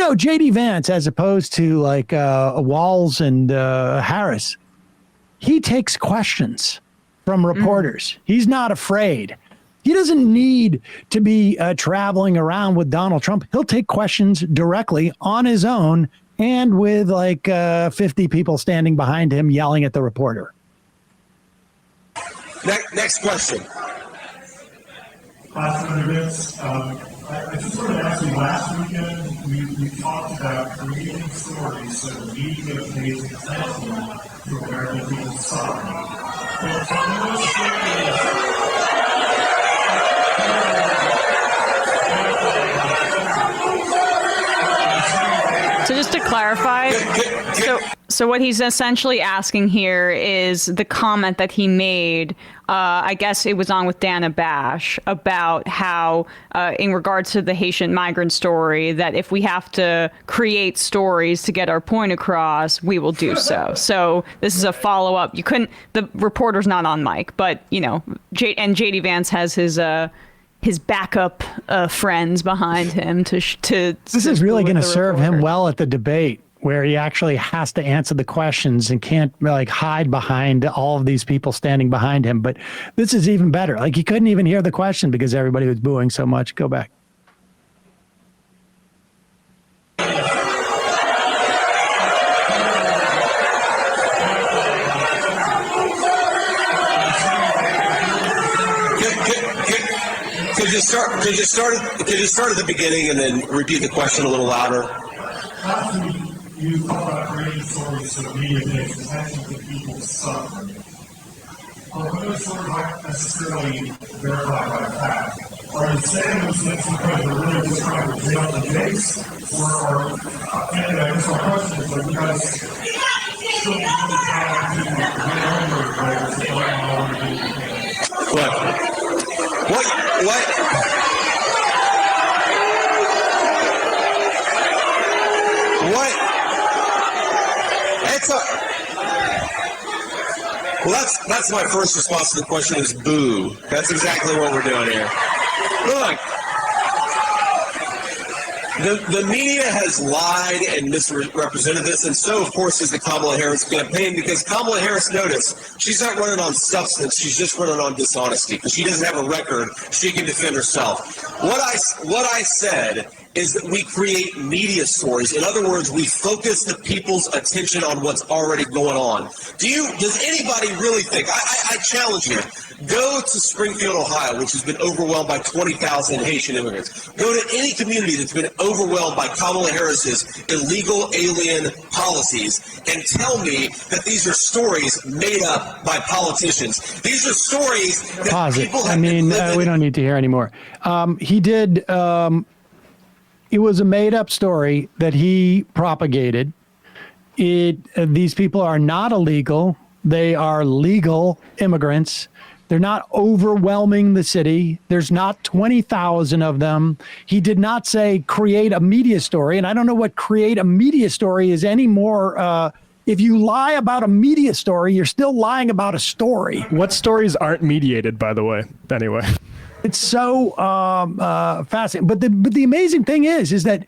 JD Vance, as opposed to like Walls and Harris, he takes questions from reporters. He's not afraid. He doesn't need to be traveling around with Donald Trump. He'll take questions directly on his own and with like 50 people standing behind him yelling at the reporter. Next question. Senator Vance, I just wanted to ask you, last weekend, we talked about creating stories so the media pays attention to American people's suffering. But from those stories, so just to clarify, so what he's essentially asking here is the comment that he made, I guess it was on with Dana Bash, about how, in regards to the Haitian migrant story, that if we have to create stories to get our point across, we will do so. So this is a follow-up. The reporter's not on mic, but, JD Vance has his backup friends behind him to This is really going to serve him well at the debate, where he actually has to answer the questions and can't like hide behind all of these people standing behind him. But this is even better. Like, he couldn't even hear the question because everybody was booing so much. Go back. Could you start at the beginning and then repeat the question a little louder? last week you talked about creating stories so the media pays attention to people's suffering. But when those stories aren't necessarily verified by fact, are you saying those things because they're really just trying to jail the case? Or and I guess my question is, you guys still really trying to get over the players that don't know That's my first response to the question is boo. That's exactly what we're doing here. Look, the media has lied and misrepresented this, and so, of course, is the Kamala Harris campaign, because Kamala Harris, notice, she's not running on substance, she's just running on dishonesty, because she doesn't have a record, she can defend herself. What I said is that we create media stories. In other words, we focus the people's attention on what's already going on. Does anybody really think, I challenge you, go to Springfield, Ohio, which has been overwhelmed by 20,000 Haitian immigrants. Go to any community that's been overwhelmed by Kamala Harris's illegal alien policies and tell me that these are stories made up by politicians. These are stories that people have been living. We don't need to hear anymore. He did... It was a made-up story that he propagated. These people are not illegal. They are legal immigrants. They're not overwhelming the city. There's not 20,000 of them. He did not say create a media story. And I don't know what create a media story is anymore. If you lie about a media story, you're still lying about a story. What stories aren't mediated, by the way, anyway? It's so fascinating. But the amazing thing is that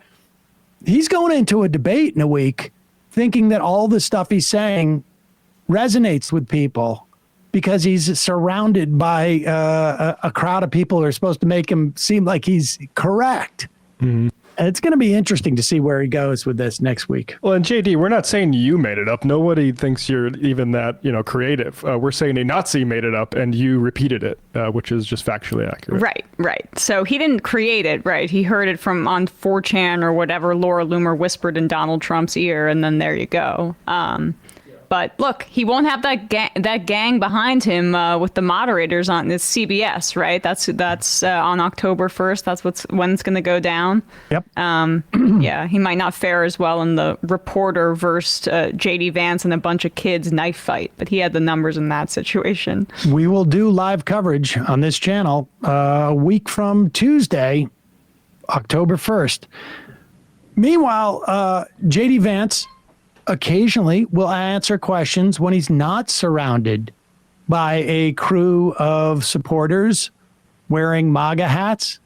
he's going into a debate in a week thinking that all the stuff he's saying resonates with people because he's surrounded by a crowd of people who are supposed to make him seem like he's correct. Mm-hmm. And it's going to be interesting to see where he goes with this next week. Well, and JD, we're not saying you made it up. Nobody thinks you're even that, creative. We're saying a Nazi made it up and you repeated it, which is just factually accurate. Right. So he didn't create it, right? He heard it from on 4chan or whatever Laura Loomer whispered in Donald Trump's ear, and then there you go. But look, he won't have that gang behind him with the moderators on this CBS, right? That's on October 1st. That's when it's going to go down. Yep. Yeah, he might not fare as well in the reporter versus JD Vance and a bunch of kids knife fight, but he had the numbers in that situation. We will do live coverage on this channel a week from Tuesday, October 1st. Meanwhile, JD Vance occasionally will answer questions when he's not surrounded by a crew of supporters wearing MAGA hats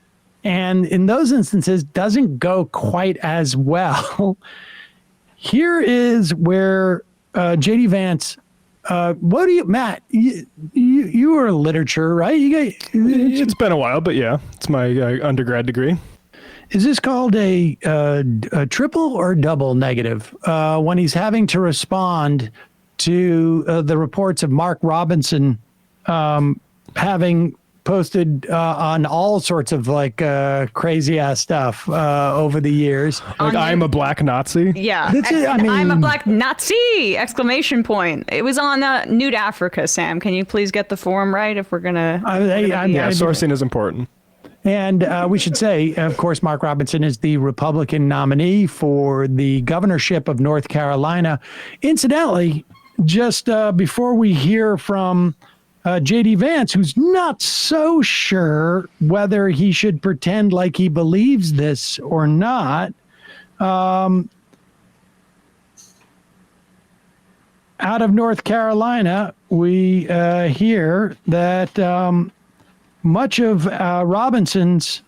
and in those instances doesn't go quite as well. Here is where JD Vance. What do you, Matt? You were literature, right? It's been a while, but yeah, it's my undergrad degree. Is this called a triple or double negative? When he's having to respond to the reports of Mark Robinson having posted on all sorts of like crazy ass stuff over the years. Like I'm a black Nazi. Yeah. That's it, I mean- I'm a black Nazi! Exclamation point. It was on Nude Africa, Sam. Can you please get the form right if we're going to... Yeah, sourcing is important. And we should say, of course, Mark Robinson is the Republican nominee for the governorship of North Carolina. Incidentally, just before we hear from JD Vance, who's not so sure whether he should pretend like he believes this or not, out of North Carolina, we hear that much of Robinson's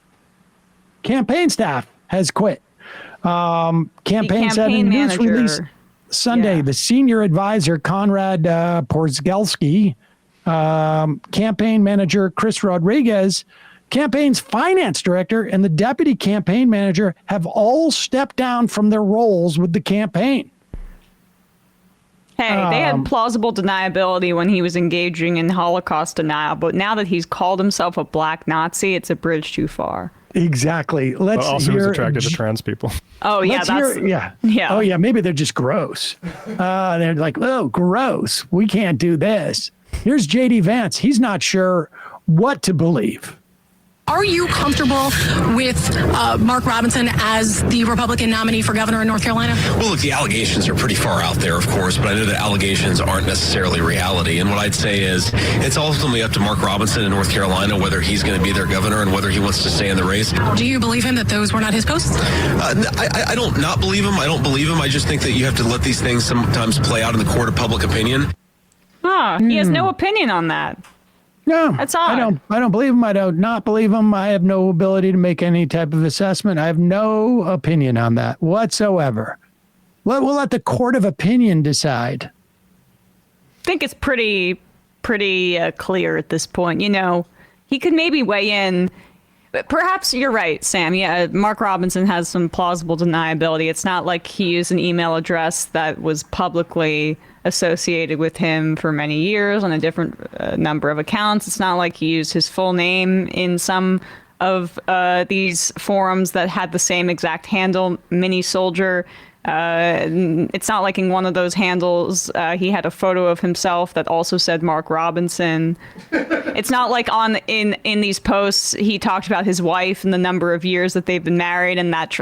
campaign staff has quit. Campaign said in a news release Sunday, the senior advisor, Conrad Porzgelski, campaign manager Chris Rodriguez, campaign's finance director, and the deputy campaign manager have all stepped down from their roles with the campaign. Hey, they had plausible deniability when he was engaging in Holocaust denial, but now that he's called himself a black Nazi, it's a bridge too far. Exactly. Let's Also, hear he's attracted to trans people. Oh, yeah, yeah. Oh, yeah, maybe they're just gross. They're like, oh, gross. We can't do this. Here's JD Vance. He's not sure what to believe. Are you comfortable with Mark Robinson as the Republican nominee for governor in North Carolina? Well, look, the allegations are pretty far out there, of course, but I know that allegations aren't necessarily reality. And what I'd say is it's ultimately up to Mark Robinson in North Carolina whether he's going to be their governor and whether he wants to stay in the race. Do you believe him that those were not his posts? I don't not believe him. I don't believe him. I just think that you have to let these things sometimes play out in the court of public opinion. He has no opinion on that. No, that's odd. I don't believe him. I don't not believe him. I have no ability to make any type of assessment. I have no opinion on that whatsoever. We'll let the court of opinion decide. I think it's pretty clear at this point. You know, he could maybe weigh in. Perhaps you're right, Sam. Yeah, Mark Robinson has some plausible deniability. It's not like he used an email address that was publicly associated with him for many years on a different number of accounts. It's not like he used his full name in some of these forums that had the same exact handle, Mini Soldier. It's not like in one of those handles he had a photo of himself that also said Mark Robinson. It's not like in these posts he talked about his wife and the number of years that they've been married, and that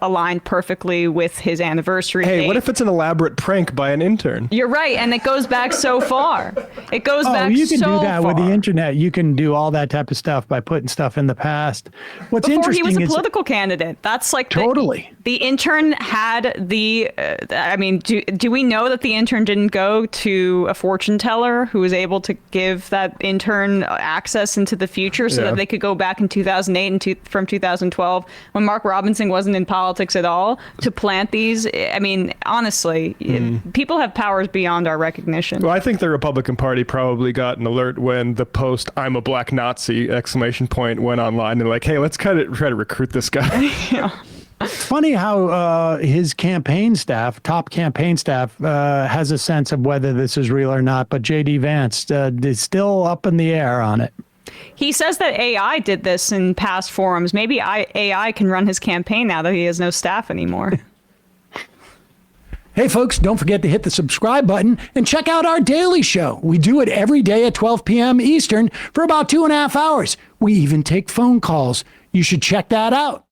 aligned perfectly with his anniversary Hey, date. what if it's an elaborate prank by an intern? You're right, and it goes back so far. It goes back you can so do that far. with the internet. You can do all that type of stuff by putting stuff in the past. What's Before interesting he was a is political candidate. That's like totally. The intern had the. I mean, do we know that the intern didn't go to a fortune teller who was able to give that intern access into the future so that they could go back in 2008 and from 2012 when Mark Robinson wasn't in politics at all to plant these? I mean, honestly, people have powers beyond our recognition. Well, I think the Republican Party probably got an alert when the post "I'm a black Nazi!" went online and like, hey, let's try to recruit this guy. Funny how his campaign staff, top campaign staff, has a sense of whether this is real or not, but JD Vance is still up in the air on it. He says that AI did this in past forums. Maybe AI can run his campaign now that he has no staff anymore. Hey, folks, don't forget to hit the subscribe button and check out our daily show. We do it every day at 12 p.m. Eastern for about 2.5 hours. We even take phone calls. You should check that out.